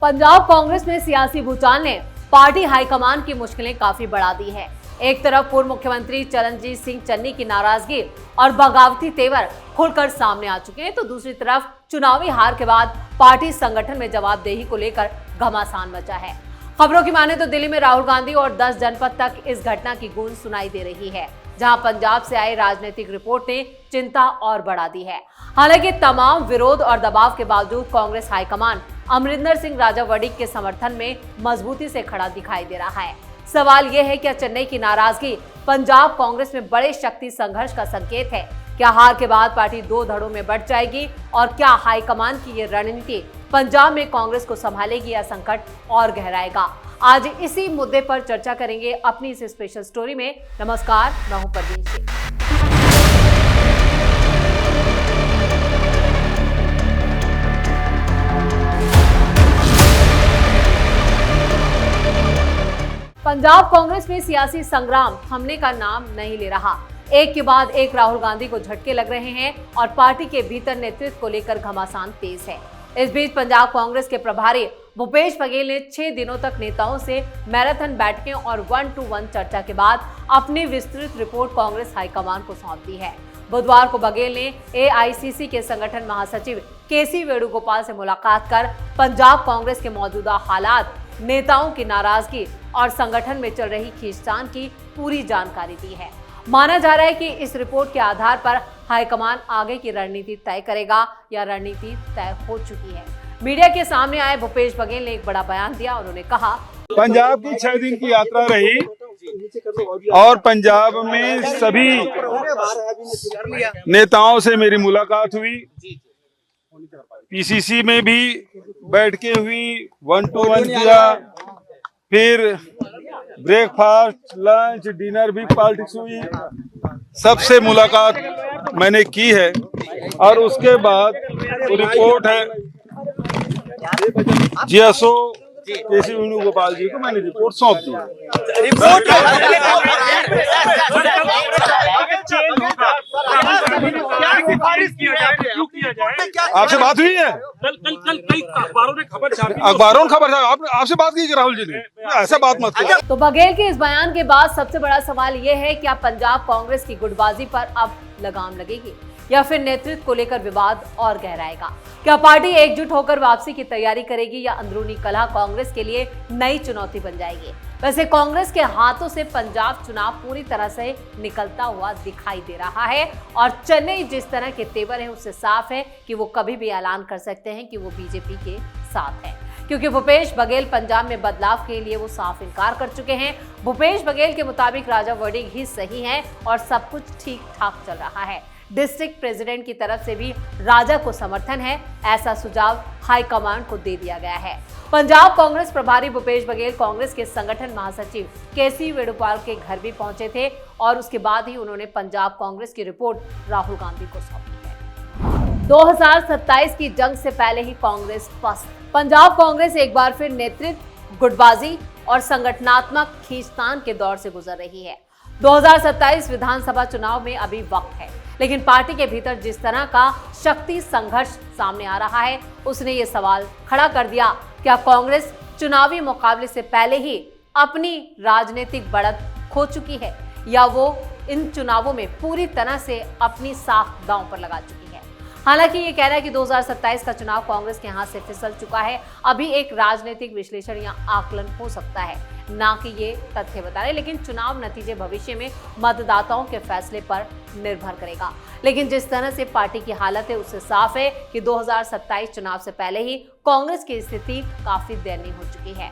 पंजाब कांग्रेस में सियासी भूचाल ने पार्टी हाईकमान की मुश्किलें काफी बढ़ा दी है। एक तरफ पूर्व मुख्यमंत्री चरणजीत सिंह चन्नी की नाराजगी और बगावती तेवर खुलकर सामने आ चुके हैं, तो दूसरी तरफ चुनावी हार के बाद पार्टी संगठन में जवाबदेही को लेकर घमासान मचा है। खबरों की माने तो दिल्ली में राहुल गांधी और 10 जनपद तक इस घटना की गूंज सुनाई दे रही है, जहां पंजाब से आई राजनीतिक रिपोर्ट ने चिंता और बढ़ा दी है। हालांकि तमाम विरोध और दबाव के बावजूद कांग्रेस हाईकमान अमरिंदर सिंह राजा वड़िग के समर्थन में मजबूती से खड़ा दिखाई दे रहा है। सवाल यह है, क्या चेन्नई की नाराजगी पंजाब कांग्रेस में बड़े शक्ति संघर्ष का संकेत है? क्या हार के बाद पार्टी दो धड़ों में बंट जाएगी और क्या हाईकमान की ये रणनीति पंजाब में कांग्रेस को संभालेगी या संकट और गहराएगा? आज इसी मुद्दे पर चर्चा करेंगे अपनी इस स्पेशल स्टोरी में। नमस्कार, मैं हूं परवीन सिंह। पंजाब कांग्रेस में सियासी संग्राम थमने का नाम नहीं ले रहा। एक के बाद एक राहुल गांधी को झटके लग रहे हैं और पार्टी के भीतर नेतृत्व को लेकर घमासान तेज है। इस बीच पंजाब कांग्रेस के प्रभारी भूपेश बघेल ने 6 दिनों तक नेताओं से मैराथन बैठकें और 1-to-1 चर्चा के बाद अपनी विस्तृत रिपोर्ट कांग्रेस हाईकमान को सौंप दी है। बुधवार को बघेल ने एआईसीसी के संगठन महासचिव केसी वेणुगोपाल से मुलाकात कर पंजाब कांग्रेस के मौजूदा हालात, नेताओं की नाराजगी और संगठन में चल रही खींचतान की पूरी जानकारी दी है। माना जा रहा है कि इस रिपोर्ट के आधार पर हाईकमान आगे की रणनीति तय करेगा या रणनीति तय हो चुकी है। मीडिया के सामने आए भूपेश बघेल ने एक बड़ा बयान दिया। उन्होंने कहा, पंजाब की 6 दिन की यात्रा रही और पंजाब में सभी नेताओं से मेरी मुलाकात हुई। पीसीसी में भी बैठकें हुई, 1-to-1 किया, फिर ब्रेकफास्ट, लंच, डिनर भी पॉलिटिक्स हुई। सबसे मुलाकात मैंने की है और उसके बाद रिपोर्ट है जीएसओ केसी वेणुगोपाल जी को मैंने रिपोर्ट सौंप दी। आपसे बात हुई है? कल कई अखबारों ने खबर छापी। अखबारों ने खबर छापी, आपसे बात की राहुल जी ने? ऐसा बात मत करो। तो बघेल के इस बयान के बाद सबसे बड़ा सवाल यह है, क्या पंजाब कांग्रेस की गुटबाजी पर अब लगाम लगेगी या फिर नेतृत्व को लेकर विवाद और गहराएगा? क्या पार्टी एकजुट होकर वापसी की तैयारी करेगी या अंदरूनी कलह कांग्रेस के लिए नई चुनौती बन जाएगी? वैसे कांग्रेस के हाथों से पंजाब चुनाव पूरी तरह से निकलता हुआ दिखाई दे रहा है और चेन्नई जिस तरह के तेवर है उससे साफ है कि वो कभी भी ऐलान कर सकते हैं कि वो बीजेपी के साथ है, क्योंकि भूपेश बघेल पंजाब में बदलाव के लिए वो साफ इनकार कर चुके हैं। भूपेश बघेल के मुताबिक राजा वड़िग ही सही है और सब कुछ ठीक ठाक चल रहा है। डिस्ट्रिक्ट प्रेसिडेंट की तरफ से भी राजा को समर्थन है, ऐसा सुझाव हाईकमान को दे दिया गया है। पंजाब कांग्रेस प्रभारी भूपेश बघेल कांग्रेस के संगठन महासचिव केसी वेणुगोपाल के घर भी पहुंचे थे और उसके बाद ही उन्होंने पंजाब कांग्रेस की रिपोर्ट राहुल गांधी को सौंपी है। 2027 की जंग से पहले ही कांग्रेस पस्त। पंजाब कांग्रेस एक बार फिर नेतृत्व, गुटबाजी और संगठनात्मक खींचतान के दौर से गुजर रही है। 2027 विधानसभा चुनाव में अभी वक्त है, लेकिन पार्टी के भीतर जिस तरह का शक्ति संघर्ष सामने आ रहा है उसने ये सवाल खड़ा कर दिया, क्या कांग्रेस चुनावी मुकाबले से पहले ही अपनी राजनीतिक बढ़त खो चुकी है या वो इन चुनावों में पूरी तरह से अपनी साख दांव पर लगा चुकी है? हालांकि ये कह रहा है कि 2027 का चुनाव कांग्रेस के हाथ से फिसल चुका है। अभी एक राजनीतिक विश्लेषण या आकलन हो सकता है, ना कि ये तथ्य बता रहे, लेकिन चुनाव नतीजे भविष्य में मतदाताओं के फैसले पर निर्भर करेगा। लेकिन जिस तरह से पार्टी की हालत है उससे साफ है कि 2027 चुनाव से पहले ही कांग्रेस की स्थिति काफी दयनीय हो चुकी है।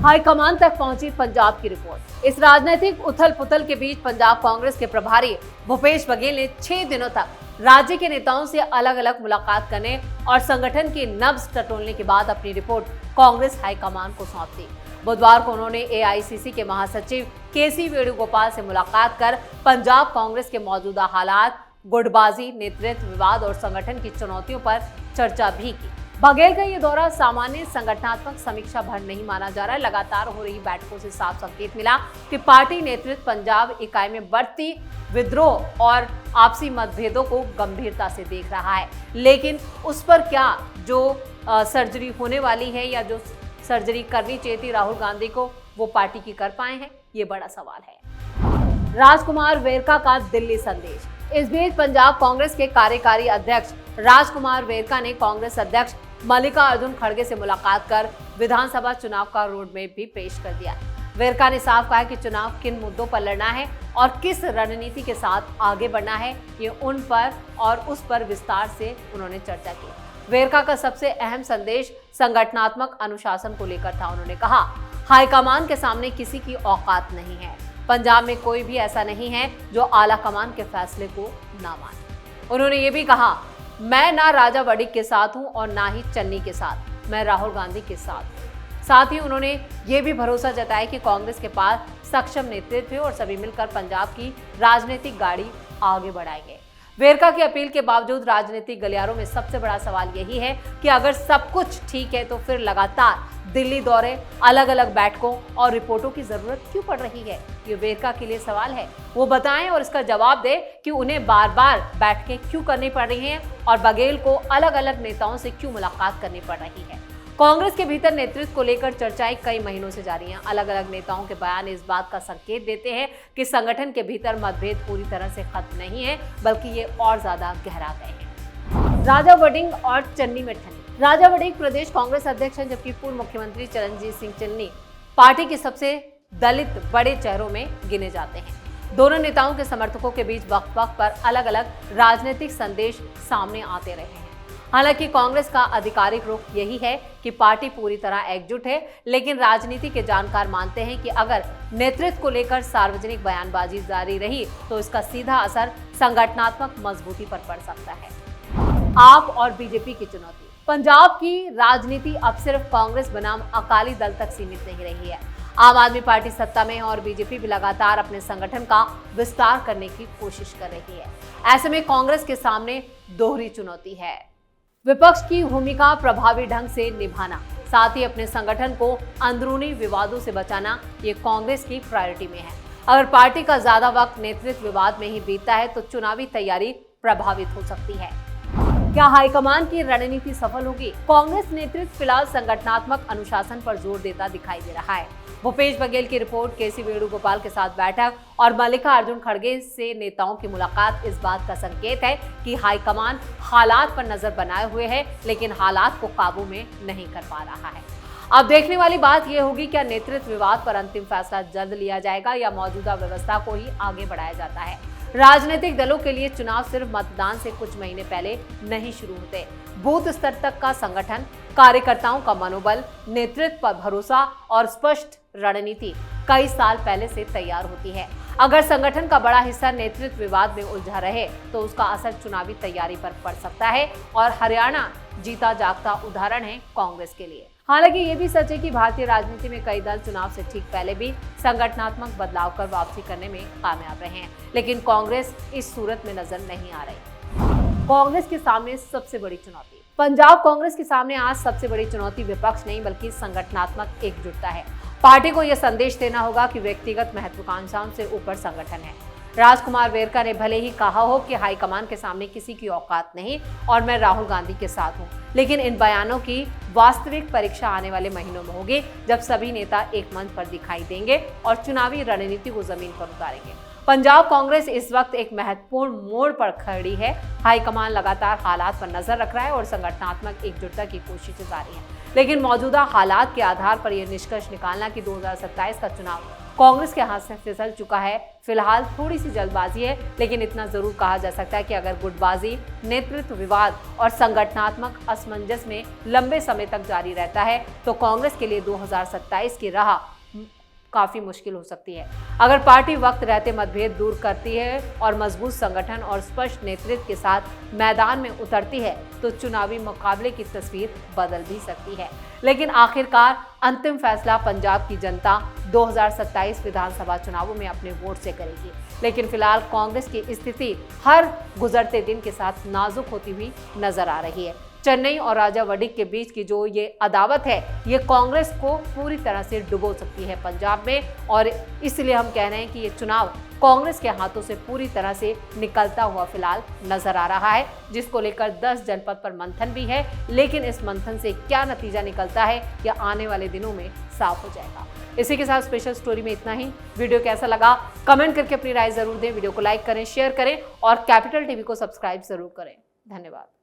हाईकमान तक पहुंची पंजाब की रिपोर्ट। इस राजनीतिक उथल पुथल के बीच पंजाब कांग्रेस के प्रभारी भूपेश बघेल ने 6 दिनों तक राज्य के नेताओं से अलग अलग मुलाकात करने और संगठन की नब्ज टटोलने के बाद अपनी रिपोर्ट कांग्रेस हाईकमान को सौंप दी। बुधवार को उन्होंने एआईसीसी के महासचिव केसी वेणुगोपाल से मुलाकात कर पंजाब कांग्रेस के मौजूदा हालात, गुटबाजी, नेतृत्व, विवाद और संगठन की चुनौतियों पर चर्चा भी की। बघेल का ये दौरा सामान्य संगठनात्मक समीक्षा भर नहीं माना जा रहा है। लगातार हो रही बैठकों से साफ संकेत मिला कि पार्टी नेतृत्व पंजाब इकाई में बढ़ती विद्रोह और आपसी मतभेदों को गंभीरता से देख रहा है, लेकिन उस पर क्या जो सर्जरी होने वाली है या जो सर्जरी करनी चाहिए थी राहुल गांधी को, वो पार्टी की कर पाए हैं, ये बड़ा सवाल है। राजकुमार वेरका का दिल्ली संदेश। इस बीच पंजाब कांग्रेस के कार्यकारी अध्यक्ष राजकुमार वेरका ने कांग्रेस अध्यक्ष मल्लिकार्जुन खड़गे से मुलाकात कर विधानसभा चुनाव का रोड मैप भी पेश कर दिया। वेरका ने साफ कहा कि चुनाव किन मुद्दों पर लड़ना है और किस रणनीति के साथ आगे बढ़ना है, ये उन पर और उस पर विस्तार से उन्होंने चर्चा की। वेरका का सबसे अहम संदेश संगठनात्मक अनुशासन को लेकर था। उन्होंने कहा, हाईकमान के सामने किसी की औकात नहीं है। पंजाब में कोई भी ऐसा नहीं है जो आला कमान के फैसले को ना माने। उन्होंने ये भी कहा, मैं ना राजा वड़िक के साथ हूं और ना ही चन्नी के साथ, मैं राहुल गांधी के साथ हूं। साथ ही उन्होंने ये भी भरोसा जताया कि कांग्रेस के पास सक्षम नेतृत्व है और सभी मिलकर पंजाब की राजनीतिक गाड़ी आगे बढ़ाएंगे। वेरका की अपील के बावजूद राजनीतिक गलियारों में सबसे बड़ा सवाल यही है कि अगर सब कुछ ठीक है तो फिर लगातार दिल्ली दौरे, अलग अलग बैठकों और रिपोर्टों की जरूरत क्यों पड़ रही है? ये वेरका के लिए सवाल है। वो बताएं और इसका जवाब दे कि उन्हें बार बार बैठकें क्यों करनी पड़ रही हैं और बघेल को अलग अलग नेताओं से क्यों मुलाकात करनी पड़ रही है। कांग्रेस के भीतर नेतृत्व को लेकर चर्चाएं कई महीनों से जारी हैं। अलग अलग नेताओं के बयान इस बात का संकेत देते हैं कि संगठन के भीतर मतभेद पूरी तरह से खत्म नहीं है, बल्कि ये और ज्यादा गहरा गए हैं। राजा वड़िंग और चन्नी में ठंडी। राजा वड़िंग प्रदेश कांग्रेस अध्यक्ष हैं, जबकि पूर्व मुख्यमंत्री चरणजीत सिंह चन्नी पार्टी के सबसे दलित बड़े चेहरों में गिने जाते हैं। दोनों नेताओं के समर्थकों के बीच वक्त वक्त पर अलग अलग राजनीतिक संदेश सामने आते रहे हैं। हालांकि कांग्रेस का आधिकारिक रुख यही है कि पार्टी पूरी तरह एकजुट है, लेकिन राजनीति के जानकार मानते हैं कि अगर नेतृत्व को लेकर सार्वजनिक बयानबाजी जारी रही तो इसका सीधा असर संगठनात्मक मजबूती पर पड़ सकता है। आप और बीजेपी की चुनौती। पंजाब की राजनीति अब सिर्फ कांग्रेस बनाम अकाली दल तक सीमित नहीं रही है। आम आदमी पार्टी सत्ता में है और बीजेपी भी लगातार अपने संगठन का विस्तार करने की कोशिश कर रही है। ऐसे में कांग्रेस के सामने दोहरी चुनौती है। विपक्ष की भूमिका प्रभावी ढंग से निभाना, साथ ही अपने संगठन को अंदरूनी विवादों से बचाना, ये कांग्रेस की प्रायोरिटी में है। अगर पार्टी का ज्यादा वक्त नेतृत्व विवाद में ही बीतता है तो चुनावी तैयारी प्रभावित हो सकती है। क्या हाईकमान की रणनीति सफल होगी? कांग्रेस नेतृत्व फिलहाल संगठनात्मक अनुशासन पर जोर देता दिखाई दे रहा है। भूपेश बघेल की रिपोर्ट, केसी वेणुगोपाल के साथ बैठक और मल्लिकार्जुन खड़गे से नेताओं की मुलाकात इस बात का संकेत है कि हाईकमान हालात पर नजर बनाए हुए है, लेकिन हालात को काबू में नहीं कर पा रहा है। अब देखने वाली बात यह होगी, क्या नेतृत्व विवाद पर अंतिम फैसला जल्द लिया जाएगा या मौजूदा व्यवस्था को ही आगे बढ़ाया जाता है। राजनीतिक दलों के लिए चुनाव सिर्फ मतदान से कुछ महीने पहले नहीं शुरू होते। बूथ स्तर तक का संगठन, कार्यकर्ताओं का मनोबल, नेतृत्व पर भरोसा और स्पष्ट रणनीति कई साल पहले से तैयार होती है। अगर संगठन का बड़ा हिस्सा नेतृत्व विवाद में उलझा रहे तो उसका असर चुनावी तैयारी पर पड़ सकता है और हरियाणा जीता जागता उदाहरण है कांग्रेस के लिए। हालांकि ये भी सच है कि भारतीय राजनीति में कई दल चुनाव से ठीक पहले भी संगठनात्मक बदलाव कर वापसी करने में कामयाब रहे हैं, लेकिन कांग्रेस इस सूरत में नजर नहीं आ रही। कांग्रेस के सामने सबसे बड़ी चुनौती। पंजाब कांग्रेस के सामने आज सबसे बड़ी चुनौती विपक्ष नहीं बल्कि संगठनात्मक एकजुटता है। पार्टी को यह संदेश देना होगा कि व्यक्तिगत महत्वाकांक्षाओं से ऊपर संगठन है। राजकुमार वेरका ने भले ही कहा हो कि हाईकमान के सामने किसी की औकात नहीं और मैं राहुल गांधी के साथ हूं, लेकिन इन बयानों की वास्तविक परीक्षा आने वाले महीनों में होगी, जब सभी नेता एक मंच पर दिखाई देंगे और चुनावी रणनीति को जमीन पर उतारेंगे। पंजाब कांग्रेस इस वक्त एक महत्वपूर्ण मोड़ पर खड़ी है। हाईकमान लगातार हालात पर नजर रख रहा है और संगठनात्मक एकजुटता की कोशिशें जारी हैं, लेकिन मौजूदा हालात के आधार पर यह निष्कर्ष निकालना कि 2027 का चुनाव कांग्रेस के हाथ से फिसल चुका है, फिलहाल थोड़ी सी जल्दबाजी है। लेकिन इतना जरूर कहा जा सकता है कि अगर गुटबाजी, नेतृत्व विवाद और संगठनात्मक असमंजस में लंबे समय तक जारी रहता है तो कांग्रेस के लिए 2027 की राह काफी मुश्किल हो सकती है। अगर पार्टी वक्त रहते मतभेद दूर करती है और मजबूत संगठन और स्पष्ट नेतृत्व के साथ मैदान में उतरती है तो चुनावी मुकाबले की तस्वीर बदल भी सकती है। लेकिन आखिरकार अंतिम फैसला पंजाब की जनता 2027 विधानसभा चुनावों में अपने वोट से करेगी। लेकिन फिलहाल कांग्रेस की स्थिति हर गुजरते दिन के साथ नाजुक होती हुई नजर आ रही है। चेन्नई और राजावड़ी के बीच की जो ये अदावत है ये कांग्रेस को पूरी तरह से डुबो सकती है पंजाब में, और इसलिए हम कह रहे हैं कि ये चुनाव कांग्रेस के हाथों से पूरी तरह से निकलता हुआ फिलहाल नजर आ रहा है, जिसको लेकर 10 जनपद पर मंथन भी है। लेकिन इस मंथन से क्या नतीजा निकलता है यह आने वाले दिनों में साफ हो जाएगा। इसी के साथ स्पेशल स्टोरी में इतना ही। वीडियो कैसा लगा कमेंट करके अपनी राय जरूर दें, वीडियो को लाइक करें, शेयर करें और कैपिटल टीवी को सब्सक्राइब जरूर करें। धन्यवाद।